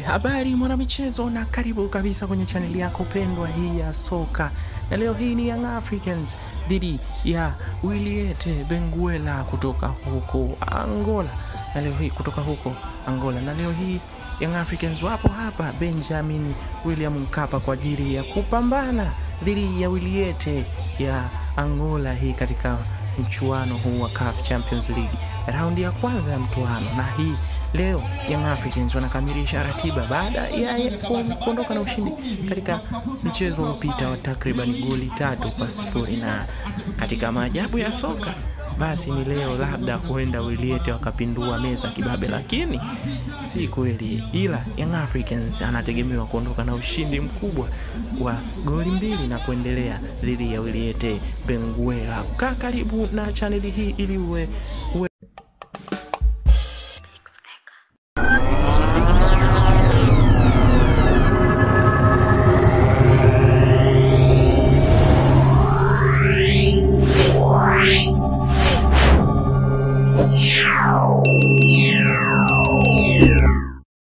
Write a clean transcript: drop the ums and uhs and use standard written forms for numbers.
Habari mwanamichezo na karibu kabisa kwenye chaneli yako pendwa hii ya soka. Na leo hii ni Young Africans dhidi ya Wiliete Benguela kutoka huko Angola. Na leo hii Young Africans wapo hapa Benjamin William Mkapa kwa ajili ya kupambana dhidi ya Wiliete ya Angola hii katika mchuano huu wa CAF Champions League, raundi ya kwanza ya mchuano. Na hii leo Young Africans wanakamilisha ratiba baada ya kuondoka na ushindi katika mchezo uliopita wa takriban goli 3-0. Na katika maajabu ya soka, basi ni leo labda huenda Wiliete wakapindua meza kibabe, lakini si kweli, ila Young Africans anategemewa kuondoka na ushindi mkubwa wa goli 2 na kuendelea dhidi ya Wiliete Benguela. Kaa karibu na chaneli hii ili uwe Yeah.